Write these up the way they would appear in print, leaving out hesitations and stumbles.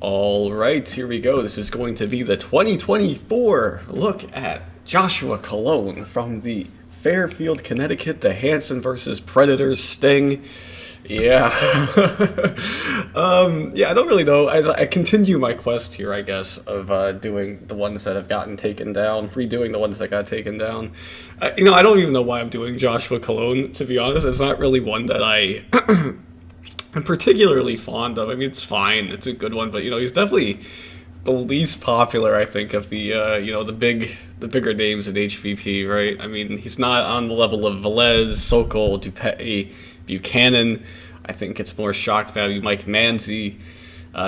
All right, here we go. This is going to be the 2024 look at Joshua Cologne from the Fairfield, Connecticut, the Hansen versus Predators Sting. Yeah. I don't really know. As I continue my quest here, I guess, of doing the ones that have gotten taken down, redoing the ones that got taken down. I don't even know why I'm doing Joshua Cologne, to be honest. It's not really one that I'm particularly fond of. I mean, it's fine. It's a good one, but, he's definitely the least popular, I think, of the, the bigger names in HVP, right? I mean, he's not on the level of Velez, Sokol, Dupé, Buchanan. I think it's more shock value. Mike Manzi.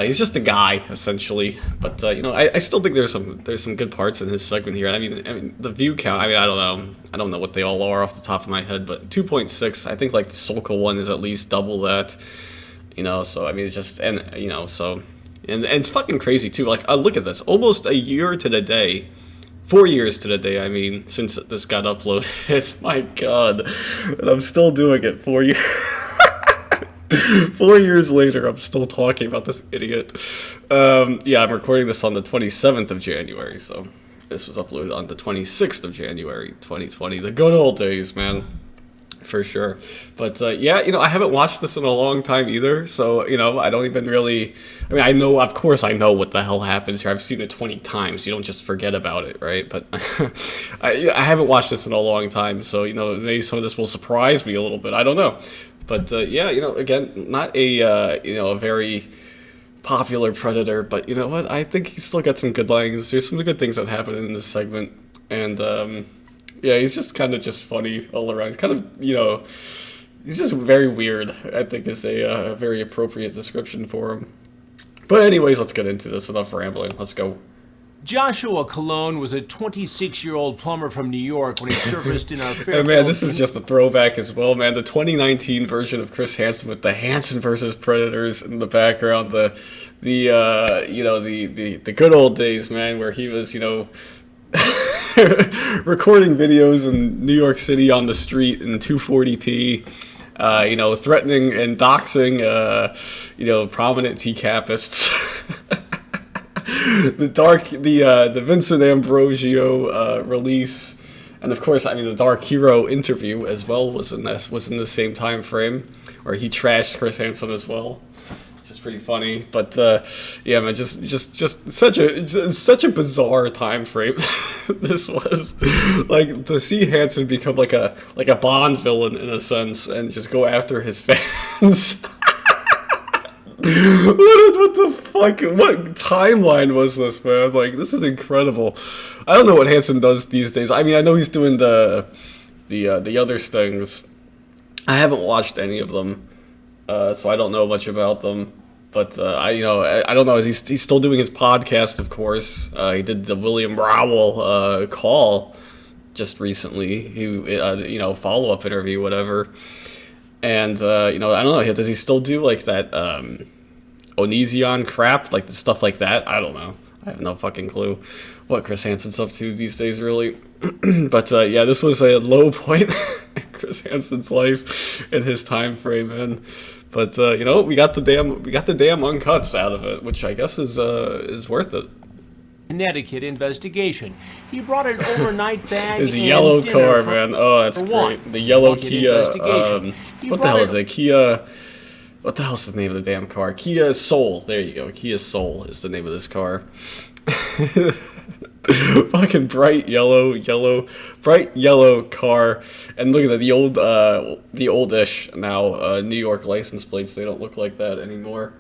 He's just a guy, essentially. But I still think there's some good parts in his segment here. I mean, the view count. I mean, I don't know what they all are off the top of my head, but 2.6. I think like the Sokol one is at least double that. So I mean, it's just and it's fucking crazy too. Like, look at this, almost a year to the day. 4 years to the day, I mean, since this got uploaded. My God. And I'm still doing it 4 years. 4 years later, I'm still talking about this idiot. I'm recording this on the 27th of January, so this was uploaded on the 26th of January, 2020. The good old days, man. For sure. But I haven't watched this in a long time either, so I don't even really, I know, of course I know what the hell happens here. I've seen it 20 times. You don't just forget about it, right? But I haven't watched this in a long time, so maybe some of this will surprise me a little bit. I don't know. But again, not a very popular Predator, but you know what, I think he's still got some good lines. There's some good things that happen in this segment, and he's just kind of just funny all around. He's kind of, he's just very weird, I think is a very appropriate description for him. But anyways, let's get into this. Enough rambling. Let's go. Joshua Cologne was a 26-year-old plumber from New York when he surfaced in our Fairfield. And man, this is just a throwback as well, man. The 2019 version of Chris Hansen with the Hansen versus Predators in the background. The good old days, man, where he was, recording videos in New York City on the street in 240p, threatening and doxing, prominent TCAPists. The Vincent Ambrosio release, and of course, I mean, the Dark Hero interview as well was in the same time frame, where he trashed Chris Hansen as well. Pretty funny, but man, just such a bizarre time frame. This was like to see Hansen become like a Bond villain in a sense, and just go after his fans. What the fuck? What timeline was this, man? Like, this is incredible. I don't know what Hansen does these days. I mean, I know he's doing the other Stings. I haven't watched any of them, so I don't know much about them. But I don't know. He's still doing his podcast, of course. He did the William Rowell call just recently. He follow-up interview, whatever. And I don't know. Does he still do like that Onision crap, like the stuff like that? I don't know. I have no fucking clue what Chris Hansen's up to these days, really. But this was a low point in Chris Hansen's life in his time frame, man. But we got the damn uncuts out of it, which I guess is worth it. Connecticut investigation. He brought an overnight bag. His yellow car, man. Oh, that's great. The yellow Kia. What the hell is it? Kia. What the hell's the name of the damn car? Kia Soul. There you go. Kia Soul is the name of this car. Fucking bright yellow car, and look at that, the oldish now New York license plates. They don't look like that anymore.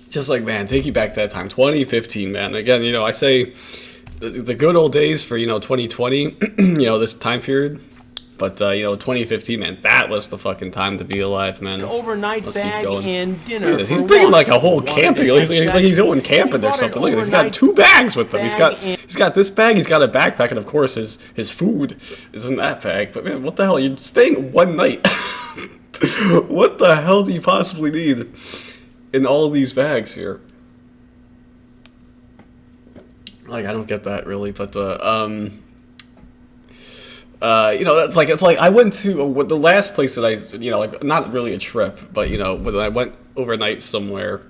Just like, man, take you back to that time, 2015, man. Again, I say the good old days for 2020, this time period. But 2015, man, that was the fucking time to be alive, man. An overnight bag and dinner. He's bringing like a whole camping. He's going camping or something. Look, he's got 2 bags with him. He's got this bag. He's got a backpack, and of course his food is in that bag. But man, what the hell? You're staying one night. What the hell do you possibly need in all of these bags here? Like, I don't get that really, but it's like I went to the last place that I, like, not really a trip, but when I went overnight somewhere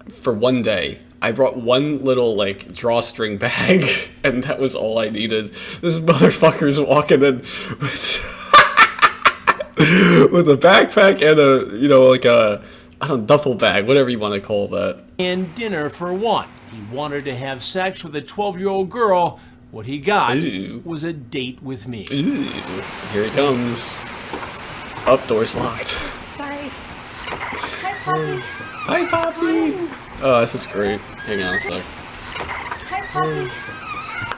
for one day. I brought one little, like, drawstring bag, and that was all I needed. This motherfucker's walking in with, with a backpack and a, you know, like a, I don't know, duffel bag, whatever you want to call that. And dinner for one. He wanted to have sex with a 12-year-old girl. What he got was a date with me. Ooh, here he comes. Up, door's locked. Sorry. Hi, Poppy. Hi, Poppy. Oh, this is great. Hang on a sec. Hi, Poppy.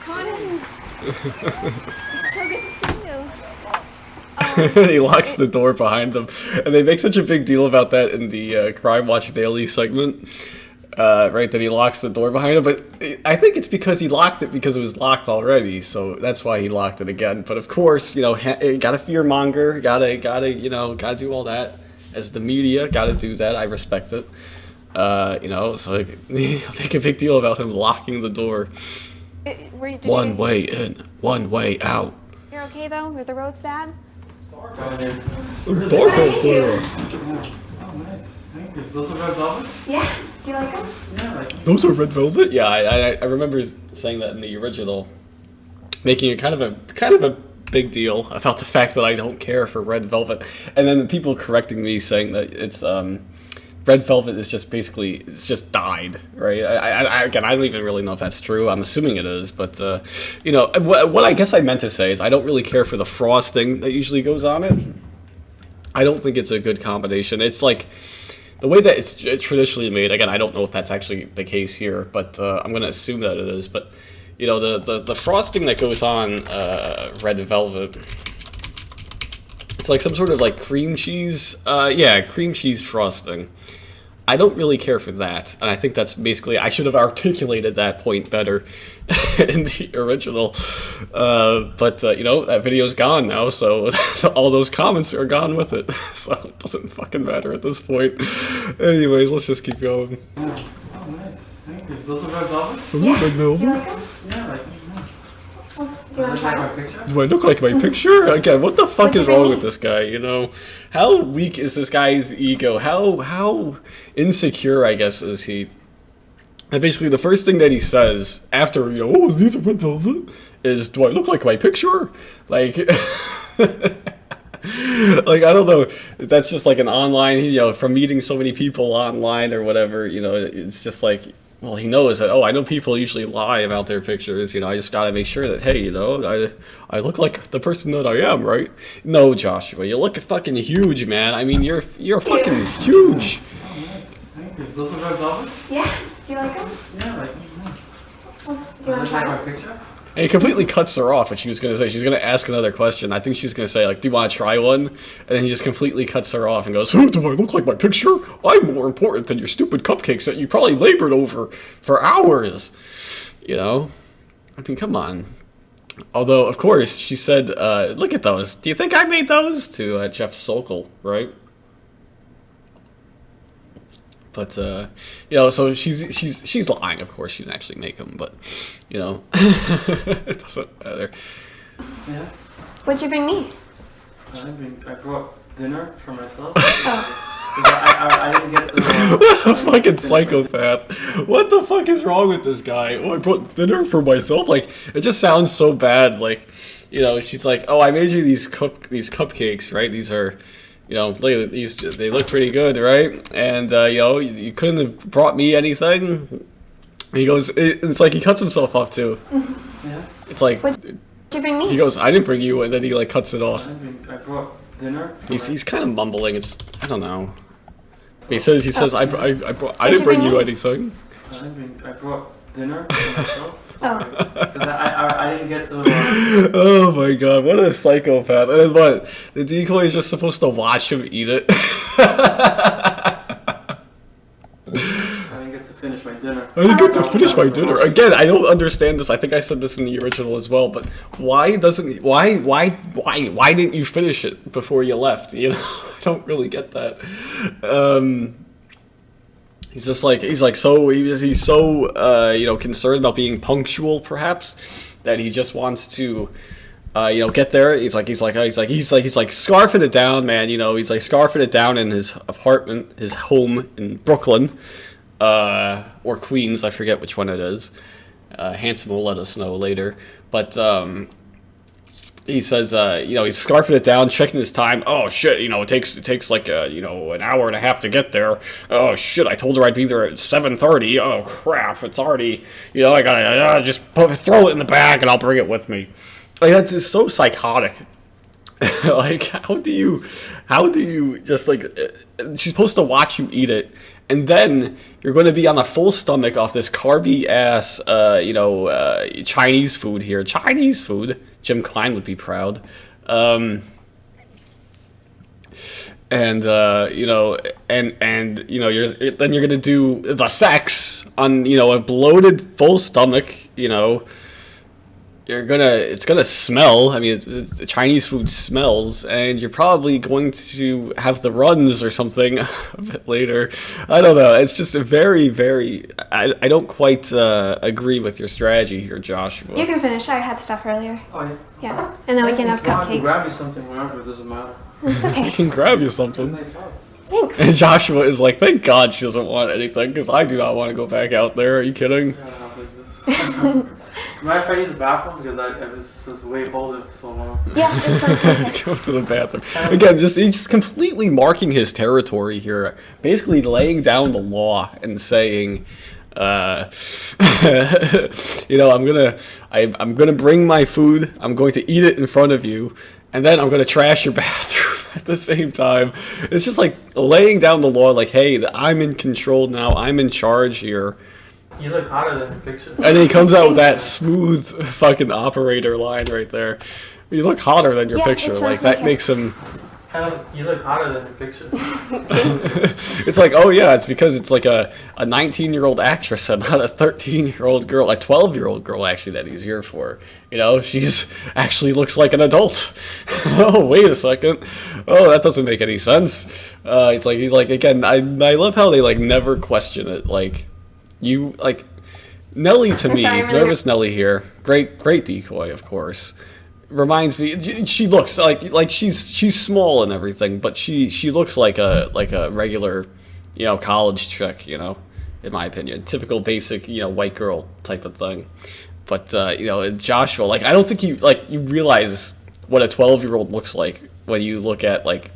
Come on in. It's so good to see you. He locks the door behind him, and they make such a big deal about that in the Crime Watch Daily segment, right? That he locks the door behind him, but I think it's because he locked it because it was locked already, so that's why he locked it again. But of course, you know, gotta fearmonger, gotta do all that. As the media, gotta do that. I respect it. You know, so I make a big deal about him locking the door. One way in, one way out. You're okay though? Were the roads bad? Dark out there. Oh, nice. Thank you. Those are red velvet? Yeah. Do you like them? Yeah, I like them. Those are red velvet? Yeah, I remember saying that in the original, making it kind of a big deal about the fact that I don't care for red velvet, and then the people correcting me saying that it's red velvet is just basically it's just dyed, right? Again, I don't even really know if that's true. I'm assuming it is, but you know, what I guess I meant to say is I don't really care for the frosting that usually goes on it. I don't think it's a good combination. It's like the way that it's traditionally made. Again, I don't know if that's actually the case here, but I'm going to assume that it is. But you know, the frosting that goes on red velvet, it's like some sort of like cream cheese. Yeah, cream cheese frosting. I don't really care for that, and I think that's basically, I should have articulated that point better in the original, but you know, that video's gone now, so all those comments are gone with it, so it doesn't fucking matter at this point. Anyways, let's just keep going. Oh, nice. Thank you. Those are red velvet? Those are red Do you velvet? like them? Yeah, I like them. Well, do you want to try my them? picture? Do I look like my picture? Again, what the fuck What'd is you wrong bring with me? this guy, you know? How weak is this guy's ego? How insecure, I guess, is he? And basically, the first thing that he says after, you know, oh, these are red velvet, is, do I look like my picture? Like, like, I don't know, if that's just like an online, you know, from meeting so many people online or whatever, you know, it's just like, well, he knows that, oh, I know people usually lie about their pictures, you know, I just gotta make sure that, hey, you know, I look like the person that I am, right? No, Joshua, you look fucking huge, man. I mean, you're fucking huge. Oh, nice. Thank you. Those are red velvet? Yeah. Do you like them? Yeah, I like them. Well, do you want to try my them? picture? And he completely cuts her off what she was going to say. She's going to ask another question. I think she's going to say, like, do you want to try one? And then he just completely cuts her off and goes, who do I look like my picture? I'm more important than your stupid cupcakes that you probably labored over for hours. You know? I mean, come on. Although, of course, she said, look at those. Do you think I made those? To Jeff Sokol, right? But you know, so she's lying. Of course, she didn't actually make them, but you know, it doesn't matter. Yeah. What'd you bring me? I brought dinner for myself. Oh. 'Cause I didn't get to. What a fucking psychopath! What the fuck is wrong with this guy? Oh, I brought dinner for myself. Like, it just sounds so bad. Like, you know, she's like, oh, I made you these cupcakes, right? These are. You know, look at these. They look pretty good, right? And you know, you couldn't have brought me anything. He goes. It's like he cuts himself off too. Yeah. It's like What'd you bring me? he goes, "I didn't bring you," and then he like cuts it off. I brought dinner. He's kind of mumbling. It's I don't know. He says I didn't you bring bring you me? anything. I brought dinner for myself. Oh. Because I didn't get to. Oh my god, what a psychopath! And then what? The decoy is just supposed to watch him eat it. I didn't get to finish my dinner. I didn't get to finish my dinner. Again, I don't understand this. I think I said this in the original as well, but why didn't you finish it before you left? You know, I don't really get that. He's so you know, concerned about being punctual, perhaps, that he just wants to Get there. He's like scarfing it down, man. He's like scarfing it down in his apartment, his home in Brooklyn, or Queens. I forget which one it is. Hansen will let us know later. But he says, he's scarfing it down, checking his time. Oh shit, it takes like an hour and a half to get there. Oh shit, I told her I'd be there at 7:30. Oh crap, it's already, I gotta just throw it in the bag and I'll bring it with me. Like, that's just so psychotic. Like, how do you just, like, she's supposed to watch you eat it, and then you're going to be on a full stomach off this carby-ass, Chinese food here. Chinese food. Jim Klein would be proud. Then you're going to do the sex on, a bloated, full stomach, it's gonna smell. I mean, Chinese food smells, and you're probably going to have the runs or something a bit later. I don't know. It's just a very, very. I don't quite agree with your strategy here, Joshua. You can finish. I had stuff earlier. Oh, yeah. Yeah, and then we can have I can grab cupcakes. you something whenever, it doesn't matter. It's I okay. can grab you It's a something. nice house. Thanks. And Joshua is like, thank God she doesn't want anything, because I do not want to go back out there. Are you kidding? Yeah, a house like this. Mind if I use the bathroom? Because I was way holding for so long. Yeah, it's okay. Go to the bathroom. Again, he's completely marking his territory here, basically laying down the law and saying, I'm gonna bring my food, I'm going to eat it in front of you, and then I'm gonna trash your bathroom at the same time. It's just like laying down the law, like, hey, I'm in control now, I'm in charge here. You look hotter than the picture. And then he comes out with that smooth fucking operator line right there. You look hotter than your Yeah, picture. it's Like, okay. that makes him... You look hotter than the picture. It's like, oh yeah, it's because it's like a 19-year-old actress and not a 13-year-old girl, a 12-year-old girl actually that he's here for. She's actually looks like an adult. Oh, wait a second. Oh, that doesn't make any sense. It's like again, I love how they like never question it. Like, Nellie to I'm me, sorry, I'm really nervous Nellie here, great decoy, of course. Reminds me, she looks like she's small and everything, but she looks like a regular, college chick, in my opinion, typical basic, white girl type of thing. But Joshua, like, I don't think you realize what a 12-year-old looks like when you look at like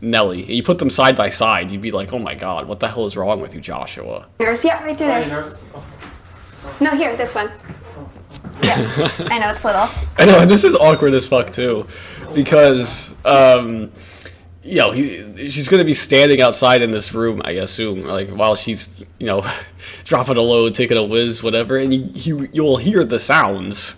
Nellie. And you put them side by side, you'd be like, oh my God, what the hell is wrong with you, Joshua? Yours, yeah, right through Are you there. nervous? Oh. No, here, this one. Yeah, I know it's little. I know, and this is awkward as fuck too, because she's gonna be standing outside in this room, I assume, like while she's dropping a load, taking a whiz, whatever, and you'll hear the sounds,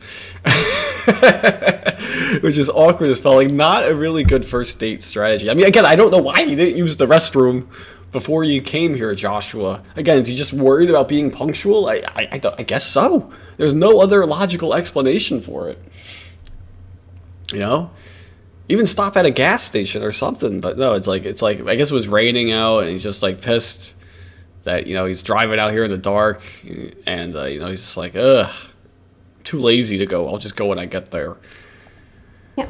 which is awkward as fuck. Like, not a really good first date strategy. I mean, again, I don't know why you didn't use the restroom before you came here, Joshua. Again, is he just worried about being punctual? I guess so. There's no other logical explanation for it. Even stop at a gas station or something. But no, it's like I guess it was raining out, and he's just like pissed that he's driving out here in the dark, and he's just like, ugh, too lazy to go. I'll just go when I get there. Yep.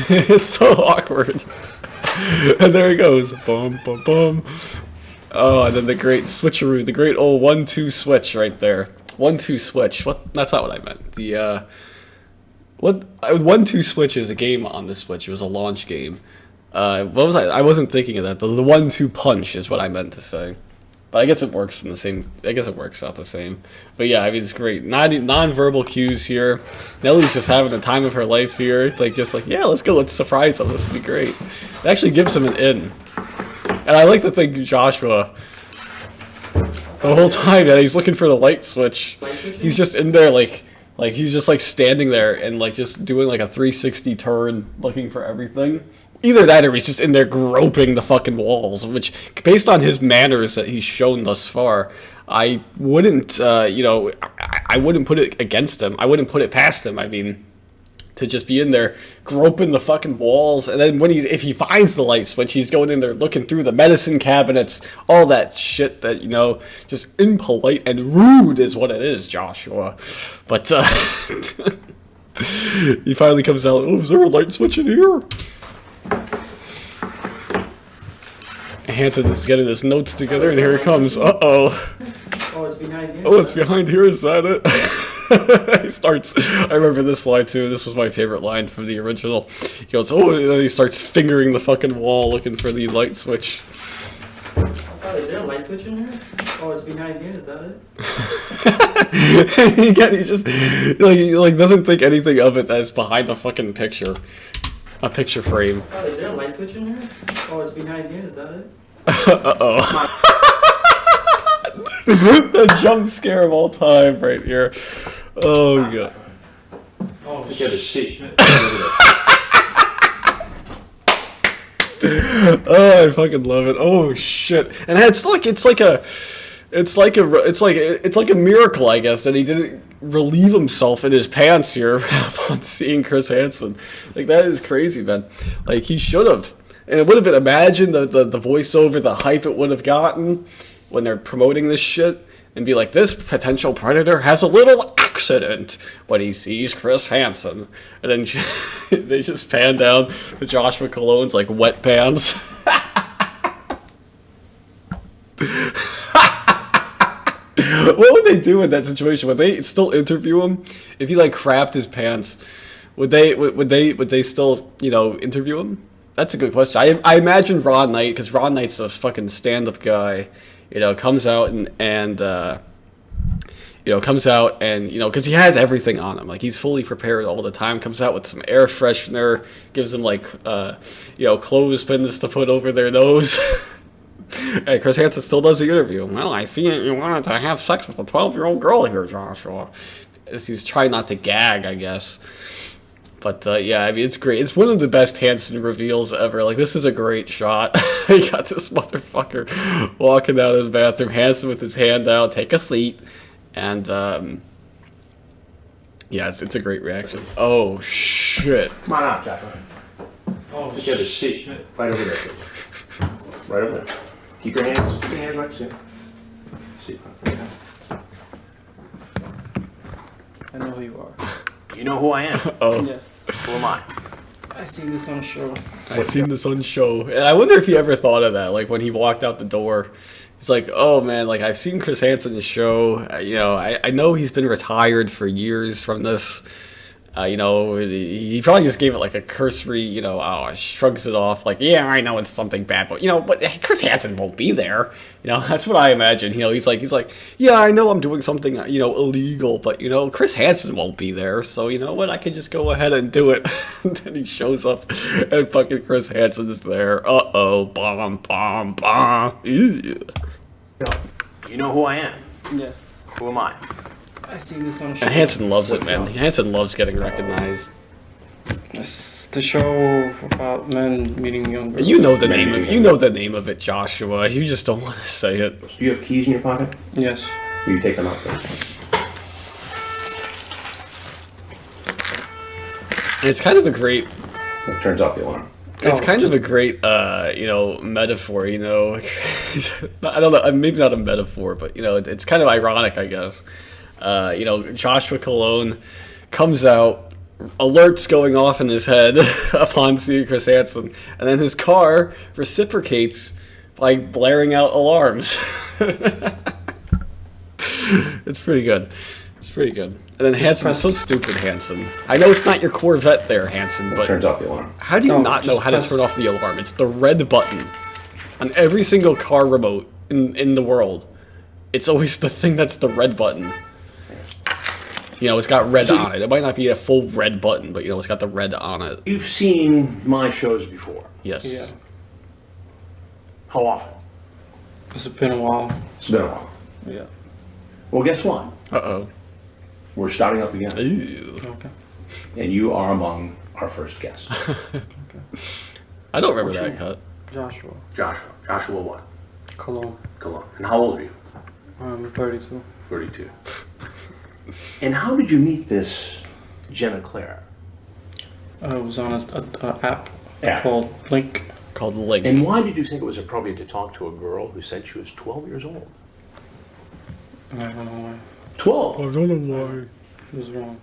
It's so awkward. And there he goes. Bum, bum, bum. Oh, and then the great switcheroo, the great old 1-2 switch right there. 1-2 switch. What? That's not what I meant. The 1-2 switch is a game on the Switch. It was a launch game. What was I wasn't thinking of that. The 1-2 punch is what I meant to say. But I guess it works in the same. I guess it works out the same. But yeah, I mean, it's great. Non-verbal cues here. Nellie's just having the time of her life here. It's like, yeah, let's go. Let's surprise him. This would be great. It actually gives him an in. And I like to think Joshua, the whole time that he's looking for the light switch, he's just in there like he's just like standing there and like just doing like a 360 turn looking for everything. Either that or he's just in there groping the fucking walls, which, based on his manners that he's shown thus far, I wouldn't, I wouldn't put it against him. I wouldn't put it past him. I mean, to just be in there groping the fucking walls, and then if he finds the light switch, he's going in there looking through the medicine cabinets, all that shit that, just impolite and rude is what it is, Joshua. But, He finally comes out. Oh, is there a light switch in here? Hansen is getting his notes together, and here it comes. Uh-oh. Oh, it's behind you. Oh, it's behind here. Is that it? He starts. I remember this line too. This was my favorite line from the original. He goes, "Oh," and then he starts fingering the fucking wall, looking for the light switch. Is there a light switch in here? Oh, it's behind you. Is that it? Again, he just like doesn't think anything of it as behind the fucking picture, a picture frame. Is there a light switch in here? Oh, it's behind you. Is that it? Uh-oh. The jump scare of all time right here. Oh god. Oh, You have a seat. Oh, I fucking love it. Oh shit. And it's like a miracle, I guess, that he didn't relieve himself in his pants here upon seeing Chris Hansen. Like, that is crazy, man. Like, he should have. And it would have been, imagine the voiceover, the hype it would have gotten when they're promoting this shit, and be like, this potential predator has a little accident when he sees Chris Hansen. And then they just pan down to Joshua Cologne's, like, wet pants. What would they do in that situation? Would they still interview him if he like crapped his pants? Would they still, you know, interview him? That's a good question. I imagine Ron Knight, because Ron Knight's a fucking stand-up guy, you know, comes out and you know, because he has everything on him. Like, he's fully prepared all the time. Comes out with some air freshener, gives them like you know, clothespins to put over their nose. Hey, Chris Hansen still does the interview. Well, I see you wanted to have sex with a 12-year-old girl here, Joshua. As he's trying not to gag, I guess. But, yeah, I mean, it's great. It's one of the best Hansen reveals ever. Like, this is a great shot. You got this motherfucker walking out of the bathroom, Hansen with his hand out, take a seat. And, yeah, it's a great reaction. Oh, shit. Come on out, Joshua. Oh, You have a seat. Right over there, please. Right over there. Keep your hands right, sit. Seat. I know who you are. You know who I am. Oh. Yes. Who am I? I seen this on a show. I seen this on show. And I wonder if he ever thought of that. Like, when he walked out the door, he's like, oh, man, like, I've seen Chris Hansen's show. You know, I know he's been retired for years from this. You know, he probably just gave it, like, a cursory, you know, shrugs it off. Like, yeah, I know it's something bad, but, you know, but Chris Hansen won't be there. You know, that's what I imagine. You know, he's like, yeah, I know I'm doing something, you know, illegal, but, you know, Chris Hansen won't be there. So, you know what, I can just go ahead and do it. And then he shows up, and fucking Chris Hansen's there. Uh-oh, bomb, bomb, bomb. Ew. You know who I am. Yes. Who am I? I seen this on a show. And Hansen loves it, man. Hansen loves getting recognized. It's the show about men meeting young girls. You know the name of it. You know the name of it, Joshua. You just don't want to say it. Do you have keys in your pocket? Yes. Will you take them out, please? It's kind of a great. It turns off the alarm. It's kind of a great, you know, metaphor. You know, I don't know. Maybe not a metaphor, but you know, it's kind of ironic, I guess. You know, Joshua Cologne comes out, alerts going off in his head upon seeing Chris Hansen, and then his car reciprocates by blaring out alarms. It's pretty good. It's pretty good. And then Hansen's so stupid, Hansen. I know it's not your Corvette there, Hansen, It but turns off the alarm. how do you No, not know just how to press- turn off the alarm? It's the red button on every single car remote in the world. It's always the thing that's the red button. You know, it's got red on it. It might not be a full red button, but you know, it's got the red on it. You've seen my shows before. Yes. Yeah. How often? It's been a while. It's been a while. Yeah. Well, guess what? Uh-oh. We're starting up again. Ew. Okay. And you are among our first guests. I don't remember that cut. Joshua. Joshua. Joshua what? Cologne. Cologne. And how old are you? I'm 32. 32. And how did you meet this Jenna Claire? I was on a app Yeah. called Link. Called Link. And why did you think it was appropriate to talk to a girl who said she was 12 years old? I don't know why. 12? don't know why. It was wrong.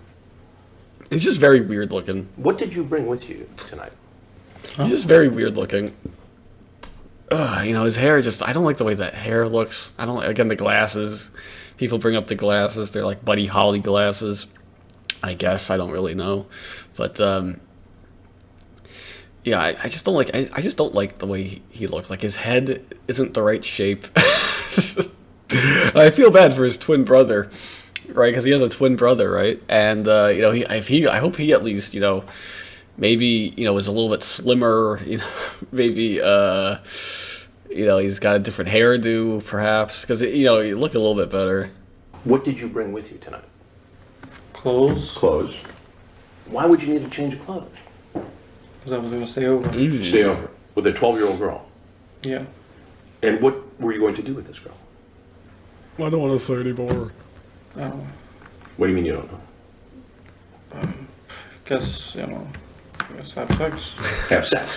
He's just very weird looking. What did you bring with you tonight? He's just very weird looking. His hair I don't like the way that hair looks. I don't like, again, the glasses. People bring up the glasses. They're like Buddy Holly glasses. I guess. I don't really know. But, yeah, I just don't like, I just don't like the way he looked. Like, his head isn't the right shape. I feel bad for his twin brother, right? Because he has a twin brother, right? And, I hope he at least, maybe, is a little bit slimmer, maybe, he's got a different hairdo, perhaps, because, you look a little bit better. What did you bring with you tonight? Clothes. Clothes. Why would you need a change of clothes? Because I was going to stay over. Stay over with a 12-year-old girl. Yeah. And what were you going to do with this girl? I don't want to say anymore. Oh. What do you mean you don't know? Guess, have sex. Have sex.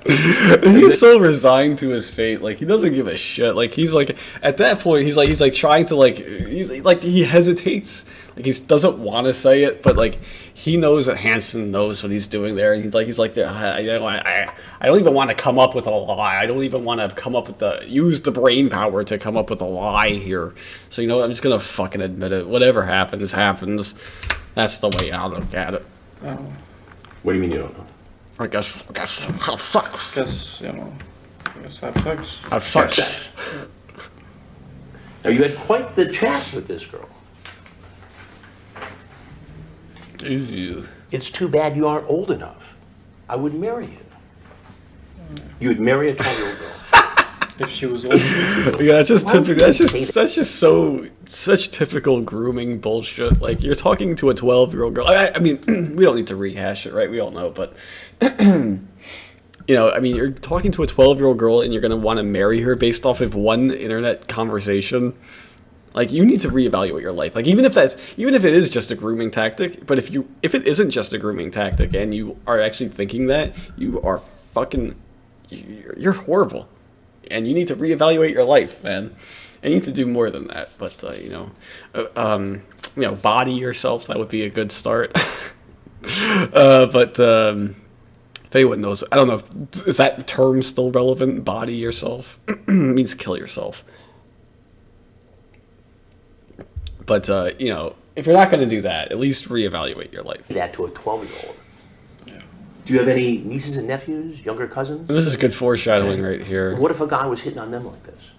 He's so resigned to his fate. Like, he doesn't give a shit. Like, he's like, at that point, he's like trying to he hesitates. Like, he doesn't want to say it, but like, he knows that Hansen knows what he's doing there, and he's like, I don't even want to come up with a lie. I don't even want to come up with use the brain power to come up with a lie here. So, I'm just gonna fucking admit it. Whatever happens, happens. That's the way I look at it. Oh. What do you mean you don't know? I guess have sex. Guess, have sex. Have sex. Now, you had quite the chat with this girl. Ew. It's too bad you aren't old enough. I would marry you. You would marry a 12-year-old girl. If she was old. Yeah, that's just typical. That's just such typical grooming bullshit. Like, you're talking to a 12-year-old girl. I mean, we don't need to rehash it, right? We all know, but you're talking to a 12-year-old girl and you're gonna want to marry her based off of one internet conversation. Like, you need to reevaluate your life. Like, even if it is just a grooming tactic, but if it isn't just a grooming tactic and you are actually thinking that, you are you're horrible. And you need to reevaluate your life, man. And you need to do more than that. But, body yourself, that would be a good start. But if anyone knows, I don't know, is that term still relevant? Body yourself? It means kill yourself. But, if you're not going to do that, at least reevaluate your life. That to a 12-year-old. Do you have any nieces and nephews, younger cousins? And this is good foreshadowing right here. What if a guy was hitting on them like this?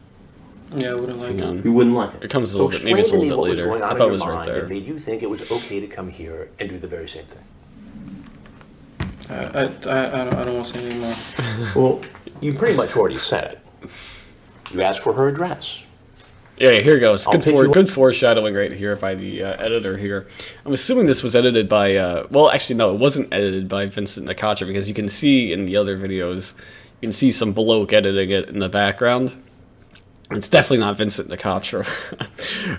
Yeah, I wouldn't like it. You wouldn't like it. It comes a little bit, maybe it's a little bit later. I thought it was right there. That made you think it was okay to come here and do the very same thing. I don't want to say anymore. Well, you pretty much already said it. You asked for her address. Yeah, here goes. Good you foreshadowing right here by the editor here. I'm assuming this was edited by, well, actually, no, it wasn't edited by Vincent Nakacha, because you can see in the other videos, you can see some bloke editing it in the background. It's definitely not Vincent Nakacha.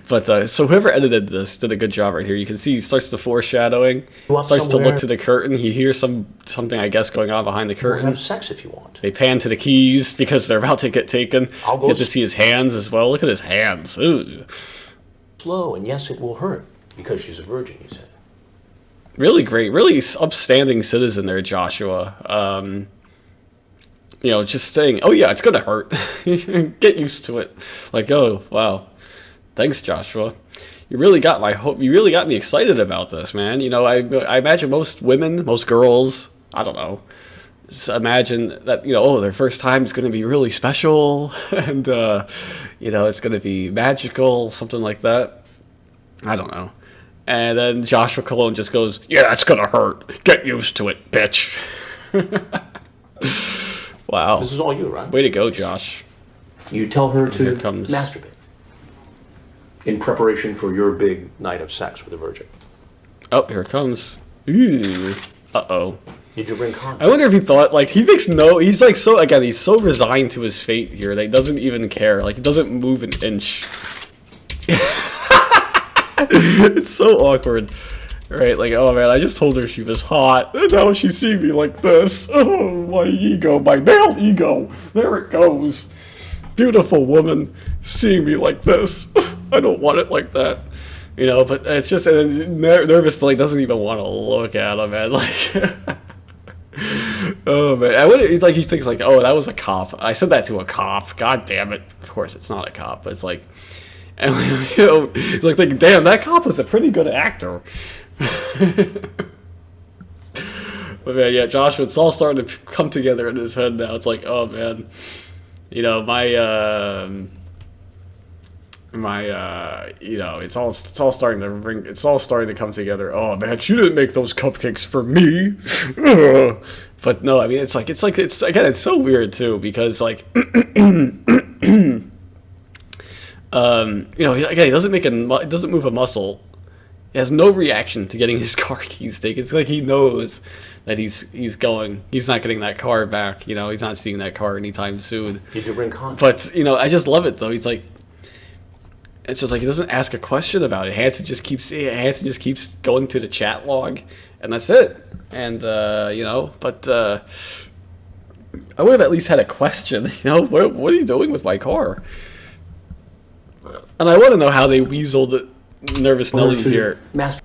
But, so whoever edited this did a good job right here. You can see he starts the foreshadowing, starts to look to the curtain. He hears something, I guess, going on behind the curtain. Have sex if you want. They pan to the keys because they're about to get taken. You get to see his hands as well. Look at his hands. Ooh. Slow, and yes, it will hurt, because she's a virgin, you said. Really great, really upstanding citizen there, Joshua. Just saying, oh yeah, it's gonna hurt. Get used to it. Like, oh wow, thanks, Joshua. You really got my hope. You really got me excited about this, man. I imagine most women, most girls, I don't know, just imagine that their first time is gonna be really special, and it's gonna be magical, something like that. I don't know. And then Joshua Cologne just goes, yeah, it's gonna hurt. Get used to it, bitch. Wow. This is all you, right? Way to go, Josh. You tell her to Here comes... masturbate in preparation for your big night of sex with a virgin. Oh, here it comes. Ooh. Uh-oh. Did you bring condoms? I wonder if he thought, like, he's like so, again, he's so resigned to his fate here that he doesn't even care. Like, he doesn't move an inch. It's so awkward. Right, like, oh man, I just told her she was hot, and now she see me like this. Oh, my ego, my male ego. There it goes. Beautiful woman seeing me like this. I don't want it like that. You know, but it's just Nervous Nelly doesn't even want to look at him, man. Like, oh man, he thinks like, oh, that was a cop. I said that to a cop. God damn it! Of course, it's not a cop. But it's like, and you know, he's like thinking, damn, that cop was a pretty good actor. But man, yeah, Joshua, it's all starting to come together in his head now. It's like, oh man, you know, you know, it's all starting to come together. Oh man, she didn't make those cupcakes for me. But no, I mean, it's so weird too, because like, you know, again, he doesn't move a muscle. He has no reaction to getting his car keys taken. It's like he knows that he's not getting that car back. You know, he's not seeing that car anytime soon. Did you bring confidence? But you know, I just love it though. He's like, it's just like he doesn't ask a question about it. Hansen just keeps going to the chat log, and that's it. And you know, but I would have at least had a question. You know, what are you doing with my car? And I want to know how they weaseled Nervous Nelly here Master.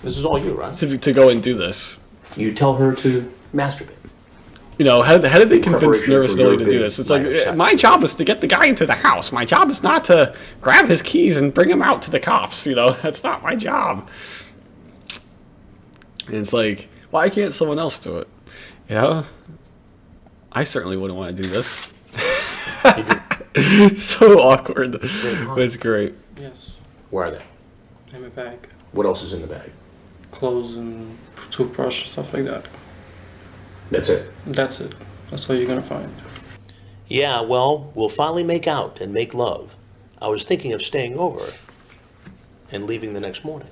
This is all you, right? to go and do this. You tell her to masturbate. You know, how did they convince Preparation Nervous for Nelly your to do big this? It's night like, of sex. my job is to get the guy into the house. My job is not to grab his keys and bring him out to the cops. You know, that's not my job. And it's like, why can't someone else do it? You know? I certainly wouldn't want to do this. So awkward. But it's great. Yes, Where are they? in my bag. What else is in the bag? Clothes and toothbrush, stuff like that. That's it. That's it. That's all you're gonna find. Yeah, well, we'll finally make out and make love. I was thinking of staying over and leaving the next morning.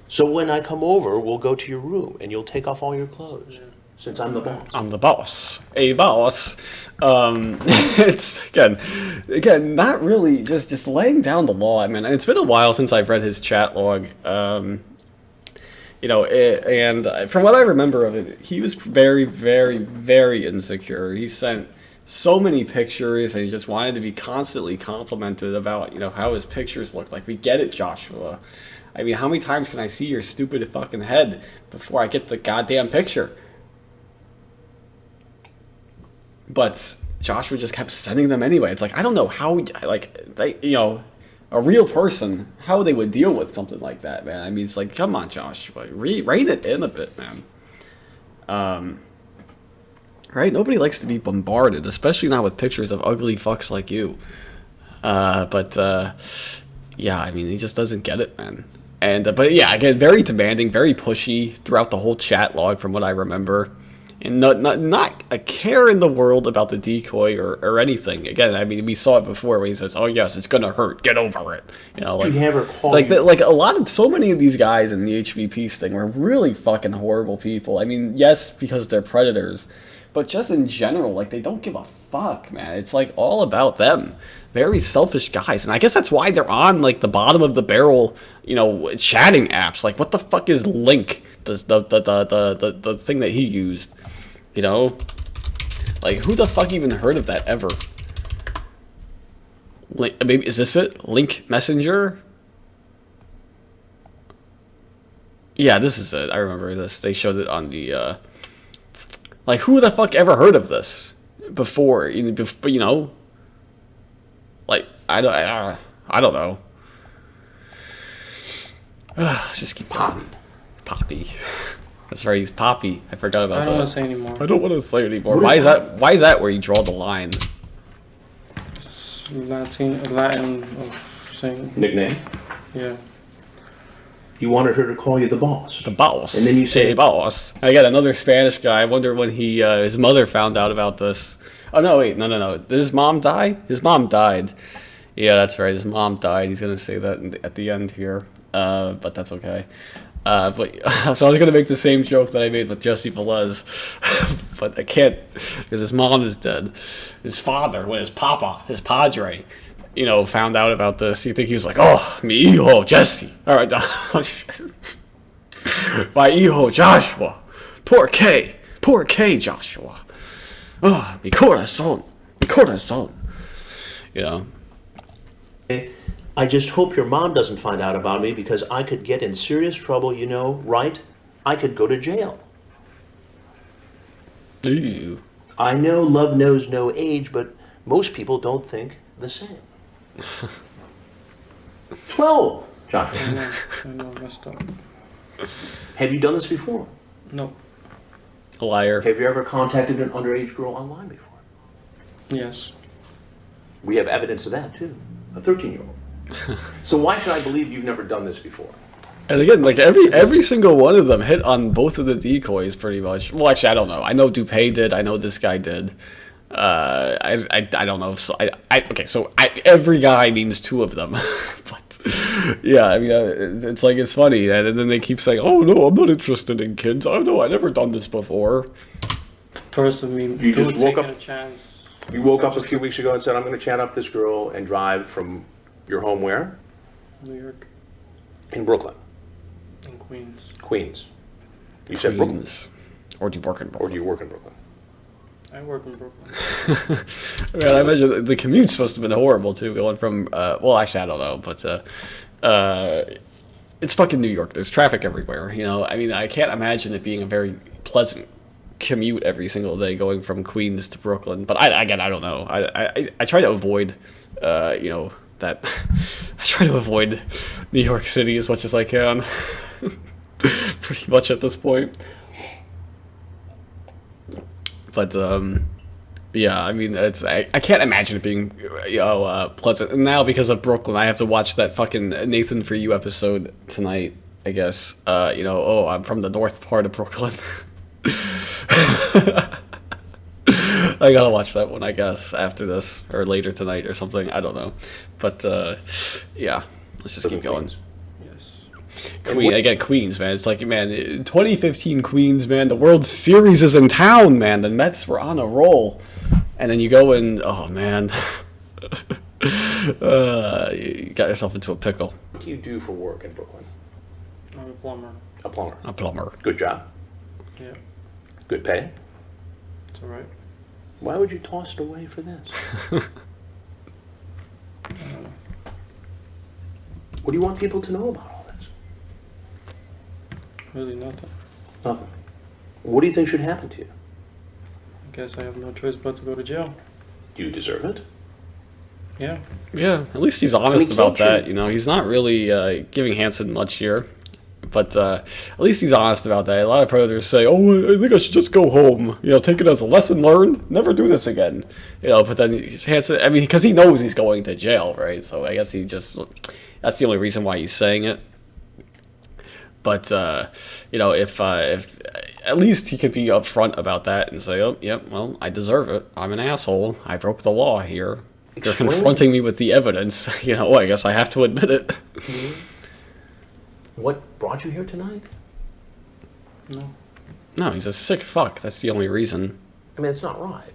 So when I come over, we'll go to your room and you'll take off all your clothes, since I'm the boss. I'm the boss. A boss. It's again, not really just laying down the law. I mean, it's been a while since I've read his chat log. You know, and from what I remember of it, he was very, very, very insecure. He sent so many pictures, and he just wanted to be constantly complimented about, you know, how his pictures looked. Like, we get it, Joshua. I mean, how many times can I see your stupid fucking head before I get the goddamn picture? But Joshua just kept sending them anyway. It's like, I don't know how, like, they, you know, a real person, how they would deal with something like that, man. I mean, it's like, come on, Joshua, rein it in a bit, man. Right? Nobody likes to be bombarded, especially not with pictures of ugly fucks like you. But yeah, I mean, he just doesn't get it, man. And but yeah, again, very demanding, very pushy throughout the whole chat log, from what I remember. And not a care in the world about the decoy or anything. Again, I mean, we saw it before when he says, "Oh yes, it's gonna hurt. Get over it." You know, like, Did he ever call like, you? like so many of these guys in the HVP thing were really fucking horrible people. I mean, yes, because they're predators, but just in general, like, they don't give a fuck, man. It's like all about them. Very selfish guys, and I guess that's why they're on like the bottom of the barrel, you know, chatting apps. Like, what the fuck is Link? The thing that he used, you know, like, who the fuck even heard of that ever? Link, maybe, is this it? Link Messenger? Yeah, this is it. I remember this. They showed it on the like, who the fuck ever heard of this before? You know, like, I don't know. Let's just keep Poppy. That's right, he's Poppy. I forgot about that. I don't want to say anymore. I don't want to say anymore. Why is that where you draw the line? It's Latin thing. Nickname? Yeah. You wanted her to call you the boss. The boss. And then you say, "Hey, boss." I got another Spanish guy. I wonder when his mother found out about this. Oh, no, wait. No. Did his mom die? His mom died. Yeah, that's right. His mom died. He's going to say that at the end here. But that's okay. So I was going to make the same joke that I made with Jesse Velez. But I can't, because his mom is dead. His father, when his papa, his padre, you know, found out about this, you think he was like, "Oh, mi hijo, Jesse. All right, my hijo, Joshua. Poor K, Joshua. Oh, mi corazón. You know. I just hope your mom doesn't find out about me because I could get in serious trouble, you know, right? I could go to jail. Ew. I know love knows no age, but most people don't think the same. 12, Joshua. I know, messed up. Have you done this before? No. A liar. Have you ever contacted an underage girl online before? Yes. We have evidence of that, too. A 13-year-old. So why should I believe you've never done this before? And again, like every single one of them hit on both of the decoys pretty much. Well, actually, I don't know. I know Dupay did. I know this guy did. I don't know. So every guy means two of them. But yeah, I mean, it's like it's funny, and then they keep saying, "Oh no, I'm not interested in kids. Oh no, I never done this before." First of me, You just woke taking up- a chance. You woke up a few weeks ago and said, I'm going to chat up this girl and drive from your home where? New York In Brooklyn. and Queens. Queens. You said Brooklyn. Queens. Or do you work in Or Brooklyn? do you work in Brooklyn? I work in Brooklyn. Man, I imagine the commute's supposed to have been horrible too, going from. Well, actually, I don't know, but it's fucking New York. There's traffic everywhere. You know, I mean, I can't imagine it being a very pleasant commute every single day going from Queens to Brooklyn. But I don't know. I try to avoid, that. I try to avoid New York City as much as I can. Pretty much at this point. But yeah, I mean, I can't imagine it being pleasant. And now because of Brooklyn, I have to watch that fucking Nathan For You episode tonight. I guess I'm from the north part of Brooklyn. I gotta watch that one, I guess, after this or later tonight or something. I don't know, but yeah, let's just keep going. Yes. Queens, man. It's like, man, 2015 Queens, man. The World Series is in town, man. The Mets were on a roll, and then you go and oh man, you got yourself into a pickle. What do you do for work in Brooklyn? I'm a plumber. A plumber. A plumber. Good job. Yeah, Good pay. it's alright. Why would you toss it away for this? What do you want people to know about all this? Really nothing. Nothing. What do you think should happen to you? I guess I have no choice but to go to jail. Do you deserve it? Yeah. Yeah, at least he's honest I mean, about can't that. You know, he's not really giving Hansen much here. But at least he's honest about that. A lot of predators say, "Oh, I think I should just go home. You know, take it as a lesson learned. Never do this again." You know, but then Hansen, I mean, because he knows he's going to jail, right? So I guess that's the only reason why he's saying it. But if at least he could be upfront about that and say, "Oh, yep, well, I deserve it. I'm an asshole. I broke the law here. You're Explain. confronting me with the evidence. You know, I guess I have to admit it." What brought you here tonight? No. No, he's a sick fuck. That's the only reason. I mean, it's not right.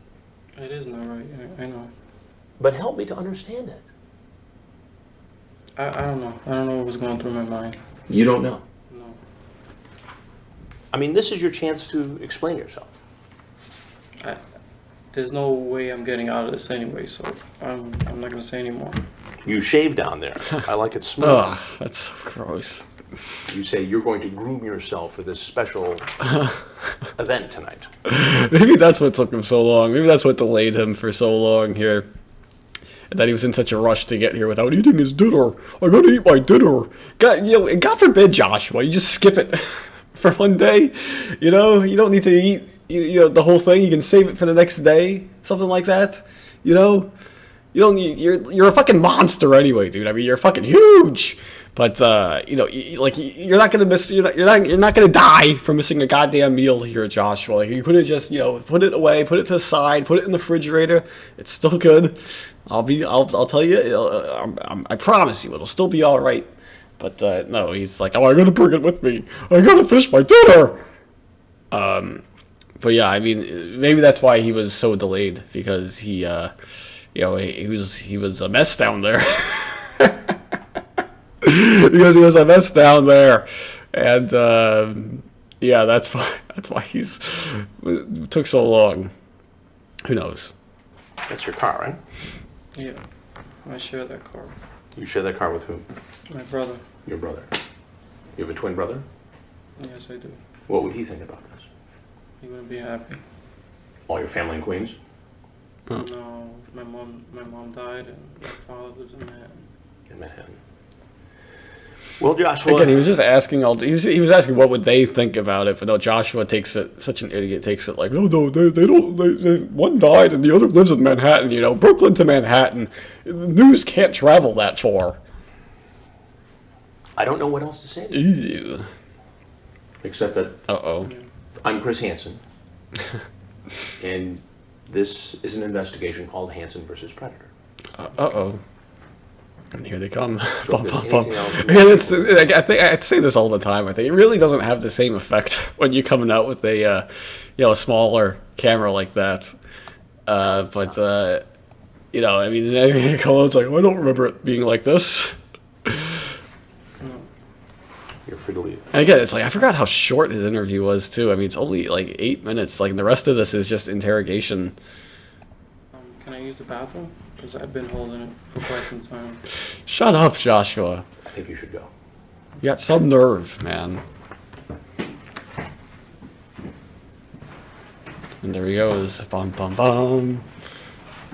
It is not right. I know. But help me to understand it. I don't know. I don't know what was going through my mind. You don't know. No. I mean, this is your chance to explain yourself. There's no way I'm getting out of this anyway, so I'm not gonna say anymore. You shave down there. I like it smooth. Ugh, that's so gross. You say you're going to groom yourself for this special event tonight. Maybe that's what took him so long. Maybe that's what delayed him for so long here. And that he was in such a rush to get here without eating his dinner. I gotta eat my dinner. And God forbid, Joshua, you just skip it for one day. You know, you don't need to eat the whole thing. You can save it for the next day, something like that. You know, you don't need. You're a fucking monster anyway, dude. I mean, you're fucking huge. But you're not gonna miss. You're not gonna die from missing a goddamn meal here, Joshua. Like, you could have just put it away, put it to the side, put it in the refrigerator. It's still good. I'll tell you. I promise you, it'll still be all right. But no, he's like, oh, I gotta bring it with me. I gotta finish my dinner. But yeah, I mean, maybe that's why he was so delayed, because he was a mess down there. Because he was a mess down there, and yeah, that's why it took so long. Who knows? That's your car, right? Yeah. I share that car. You share that car with whom? My brother. Your brother. You have a twin brother? Yes, I do. What would he think about this? He wouldn't be happy. All your family in Queens? No, my mom died, and my father lives in Manhattan. In Manhattan. Well, Joshua. Again, he was just asking he was asking what would they think about it, but no, Joshua takes it, such an idiot, takes it like, no, they don't, one died and the other lives in Manhattan, you know, Brooklyn to Manhattan. The news can't travel that far. I don't know what else to say to you. Ew. Except that Uh-oh. I'm Chris Hansen. And this is an investigation called Hansen versus Predator. Uh-oh. And here they come. So if there's anything else you Yeah, want it's, like, I think I say this all the time. I think it really doesn't have the same effect when you're coming out with a, a smaller camera like that. But you know, I mean, Cologne's like, I don't remember it being like this. You're free to leave. And again, it's like I forgot how short his interview was too. I mean, it's only like 8 minutes. Like the rest of this is just interrogation. Can I use the bathroom? Because I've been holding it for quite some time. Shut up, Joshua. I think you should go. You got some nerve, man. And there he goes. Bum bum bum.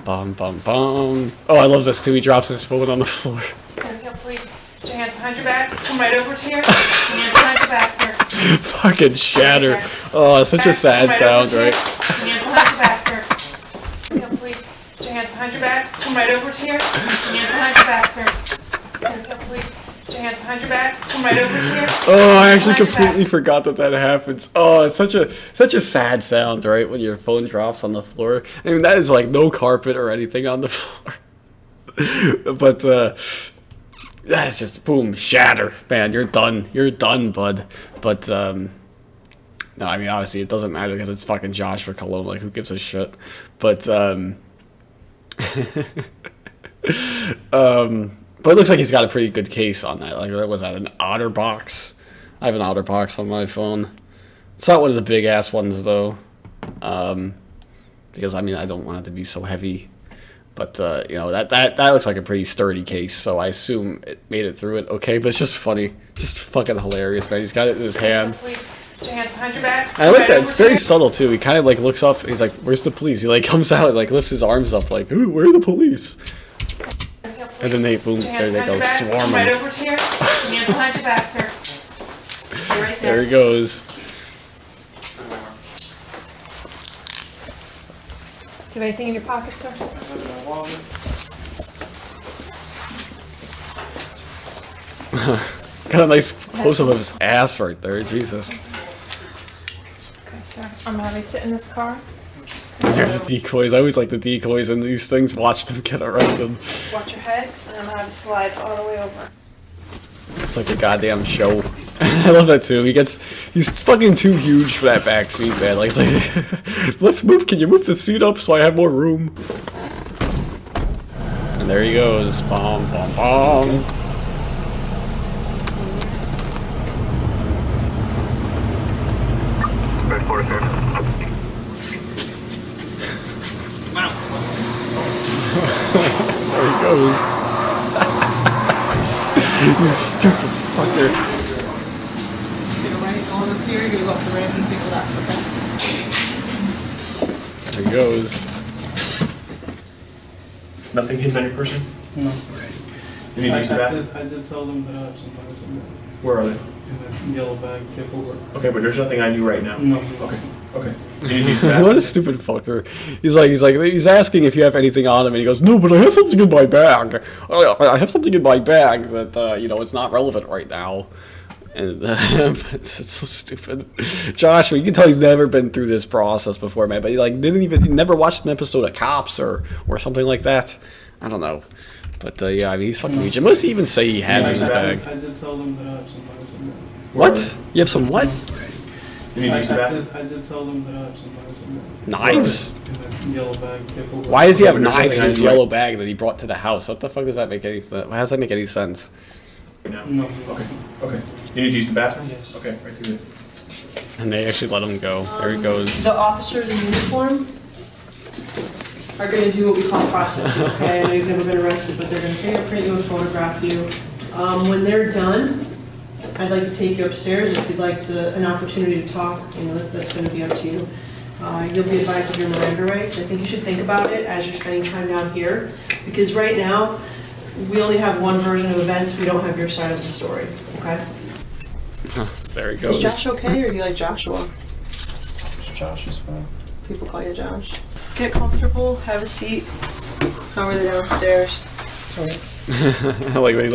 Bum bum bum. Oh, I love this too. He drops his phone on the floor. Yeah, please. Put your hands behind your back. Come right over to here. Put your hands behind your back, sir. Fucking shatter. Oh, it's such a sad sound, right? Put your hands behind your back, sir. Yeah, please. Put your hands behind your back. Come right over to here. Put your hands behind your back, sir. Yeah, please. Put your hands behind your back. Come right over to here. Oh, I actually completely forgot that happens. Oh, it's such a sad sound, right? When your phone drops on the floor. I mean, that is like no carpet or anything on the floor. But that's just boom, shatter, man. You're done, bud. But no, I mean, obviously it doesn't matter because it's fucking Joshua Cologne. Like, who gives a shit? But but it looks like he's got a pretty good case on that. Like, what was that, an OtterBox? I have an OtterBox on my phone. It's not one of the big ass ones though, because I mean I don't want it to be so heavy. But you know, that looks like a pretty sturdy case, so I assume it made it through it okay. But it's just funny, just fucking hilarious, man. He's got it in his hand. Please. Put your hands behind your back. I like that. It's very subtle too. He kind of like looks up. He's like, "Where's the police?" He like comes out, like lifts his arms up, like, "Ooh, where are the police?" And then they boom, there they go, Right swarming. over to here. Put your hands behind your back, sir. You're right there. There he goes. Do you have anything in your pocket, sir? Got a nice close up of his ass right there. Jesus. Okay, sir. I'm gonna have you sit in this car. There's the decoys. I always like the decoys in these things. Watch them get arrested. Watch your head, and I'm gonna have you slide all the way over. It's like a goddamn show. I love that too. He's fucking too huge for that back seat, man. Like, it's like, move. Can you move the seat up so I have more room? And there he goes. Bom, bom, bom. There he goes. You stupid fucker. To the right, going up here, you're gonna go up the ramp and take a left, okay? There he goes. Nothing hidden on your person? No. You need to use the bathroom? I did tell them that I have some items Where are they? in the yellow bag paperwork. Okay, but there's nothing on you right now. No. Okay. Okay. You need to use the bathroom? What a stupid fucker. He's asking if you have anything on him, and he goes, "No, but I have something in my bag. I have something in my bag that you know, it's not relevant right now." And it's so stupid. Joshua, you can tell he's never been through this process before, man. But he like he never watched an episode of Cops or something like that. I don't know. But yeah, I mean, he's fucking weird. What does he even say he has in his bag? I did tell them that I have some items in there. What? You have some what? You need to use the bathroom? I did tell them that I have some items in there. Knives? In the yellow bag paperwork. Why does he have There's knives something in his on you, yellow right? bag that he brought to the house? What the fuck does that make any sense? How does that make any sense? No. No. Okay. Okay. You need to use the bathroom? Yes. Okay, right through there. And they actually let him go. There he goes. The officers in uniform, are going to do what we call processing, okay? I know you've never been arrested, but they're going to fingerprint you and photograph you. When they're done, I'd like to take you upstairs if you'd like an opportunity to talk. You know, that's going to be up to you. You'll be advised of your Miranda rights. I think you should think about it as you're spending time down here, because right now, we only have one version of events. We don't have your side of the story, okay? There he goes. Is Josh okay, or do you like Joshua? Josh is fine. People call you Josh. Get comfortable, have a seat. How are they downstairs? Like he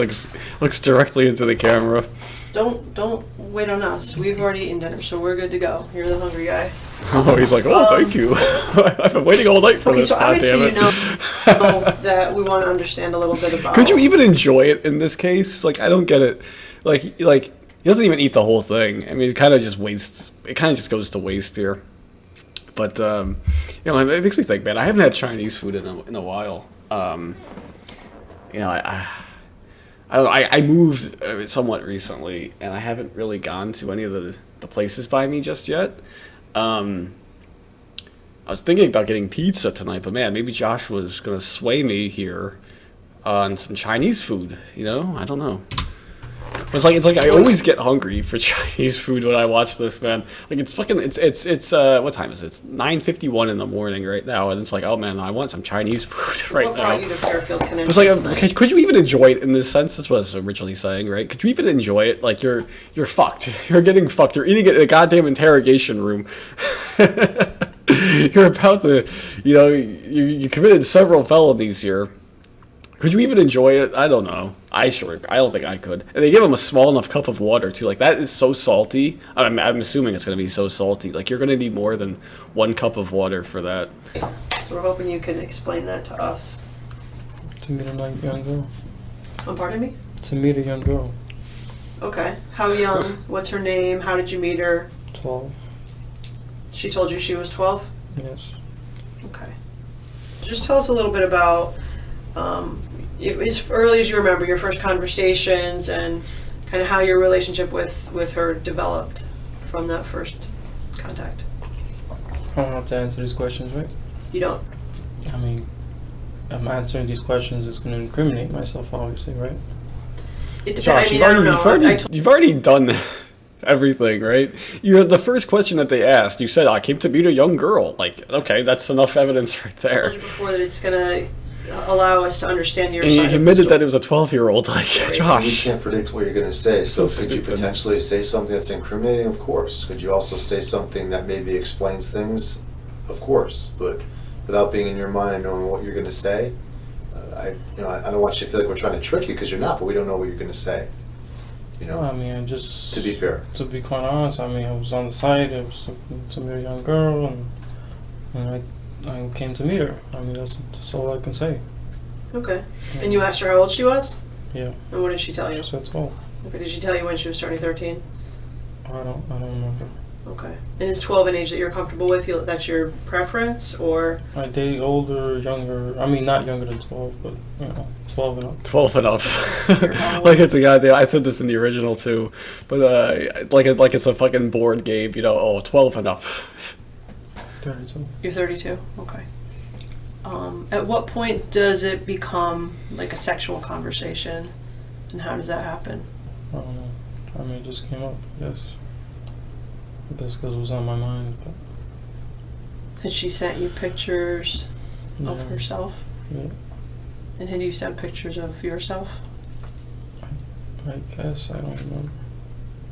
looks directly into the camera. Don't wait on us. We've already eaten dinner, so we're good to go. You're the hungry guy. Oh, he's like, thank you. I've been waiting all night for Okay, this. so obviously goddammit. you know that we want to understand a little bit about. Could you even enjoy it in this case? Like, I don't get it. Like he doesn't even eat the whole thing. I mean, it kind of just wastes. It kind of just goes to waste here. But you know, it makes me think, man. I haven't had Chinese food in a while. You know, I don't know. I moved somewhat recently, and I haven't really gone to any of the places by me just yet. I was thinking about getting pizza tonight, but man, maybe Josh was gonna sway me here on some Chinese food. You know, I don't know. It's like I always get hungry for Chinese food when I watch this, man. Like it's what time is it? It's 9:51 in the morning right now, and it's like, oh man, I want some Chinese food right What now. brought you to Fairfield, Connecticut? It's like, tonight? okay, could you even enjoy it in this sense? That's what I was originally saying, right? Could you even enjoy it? Like you're fucked. You're getting fucked. You're eating it in a goddamn interrogation room. You're about to, you know, you committed several felonies here. Could you even enjoy it? I don't know. I don't think I could. And they give him a small enough cup of water too. Like that is so salty. I'm assuming it's gonna be so salty. Like you're gonna need more than 1 cup of water for that. So we're hoping you can explain that to us. To meet a young girl. Pardon me? To meet a young girl. Okay. How young? What's her name? How did you meet her? 12. She told you she was 12? Yes. Okay. Just tell us a little bit about, as early as you remember, your first conversations and kind of how your relationship with her developed from that first contact. I don't have to answer these questions, right? You don't? I mean, I'm answering these questions is going to incriminate myself, obviously, right? It depends. Josh, I mean, I don't know. you've already done everything, right? You had the first question that they asked. You said, I came to meet a young girl. Like, okay, that's enough evidence right I there. told you before that it's going to allow us to understand your And side you of the admitted story. that it was a 12-year-old. Like, You Josh. can't predict what you're going to say, so So could you stupid. potentially say something that's incriminating? Of course. Could you also say something that maybe explains things? Of course. But without being in your mind and knowing what you're going to say, I don't want you to feel like we're trying to trick you, because you're not, but we don't know what you're going to say. You know, Well, I mean, I just... to be fair. To be quite honest, I mean, I was on the site, I was looking to meet a young girl, and I came to meet her. I mean, that's all I can say. Okay. And you asked her how old she was? Yeah. And what did she tell you? She said 12. Okay. Did she tell you when she was turning 13? I don't remember. Okay. And is 12 an age that you're comfortable with? That's your preference, or? I date older, younger. I mean, not younger than 12, but 12 and up. 12 and up. Like it's a goddamn. I said this in the original too, but like it's a fucking board game. You know, 12 and up. 32. You're 32. Okay. At what point does it become like a sexual conversation, and how does that happen? I don't know. I mean, it just came up. Yes. I guess because it was on my mind, but Had she sent you pictures of yeah. herself? Yeah. And had you sent pictures of yourself? I guess I don't remember.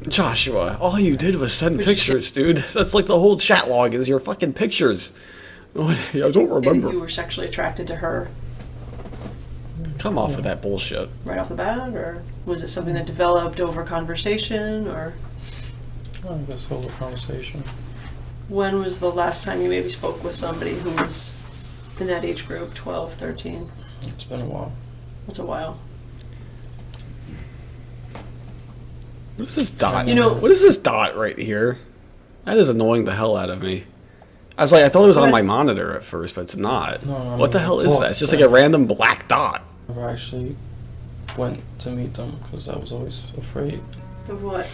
Joshua, all you did was send But you pictures, dude. That's like the whole chat log is your fucking pictures. I don't remember. And you were sexually attracted to her Come off with that bullshit. right off the bat, or was it something that developed over conversation, or I guess over conversation. when was the last time you maybe spoke with somebody who was in that age group, 12, 13? It's been a while. That's a while. What is this dot? You know- What is this dot right here? That is annoying the hell out of me. I thought it was on my monitor at first, but it's not. No, I What the mean, hell is talk, that? It's just right? like a random black dot. I never actually went to meet them because I was always afraid Of what?